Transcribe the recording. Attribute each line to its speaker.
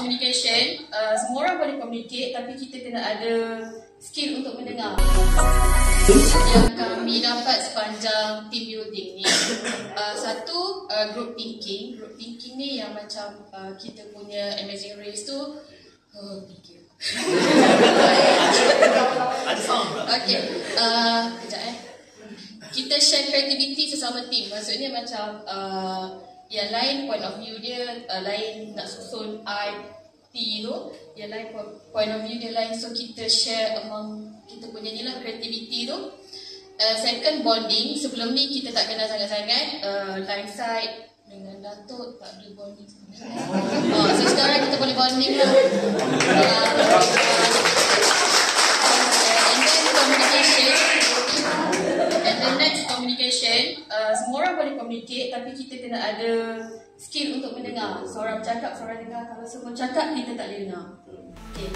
Speaker 1: Communication, semua orang boleh communicate, tapi kita kena ada skill untuk mendengar. Yang kami dapat sepanjang team building ni, satu, group thinking. Group thinking ni yang macam kita punya Amazing Race tu, fikir.
Speaker 2: Ada sound tak?
Speaker 1: Okay, kejap kita share creativity sesama team. Maksudnya macam yang lain point of view dia lain, nak susun IT tu, yang lain point of view dia lain. So kita share among kita punya ni lah, creativity tu. Second, bonding. Sebelum ni kita tak kenal sangat-sangat. Line side dengan Datuk tak ada bonding sebenarnya. So sekarang kita boleh bonding lah. And then communication. And then next, communication. Semua orang boleh communicate, tapi kita kena ada skill untuk mendengar. Seorang bercakap, seorang dengar. Kalau semua cakap, kita tak boleh dengar. Okay.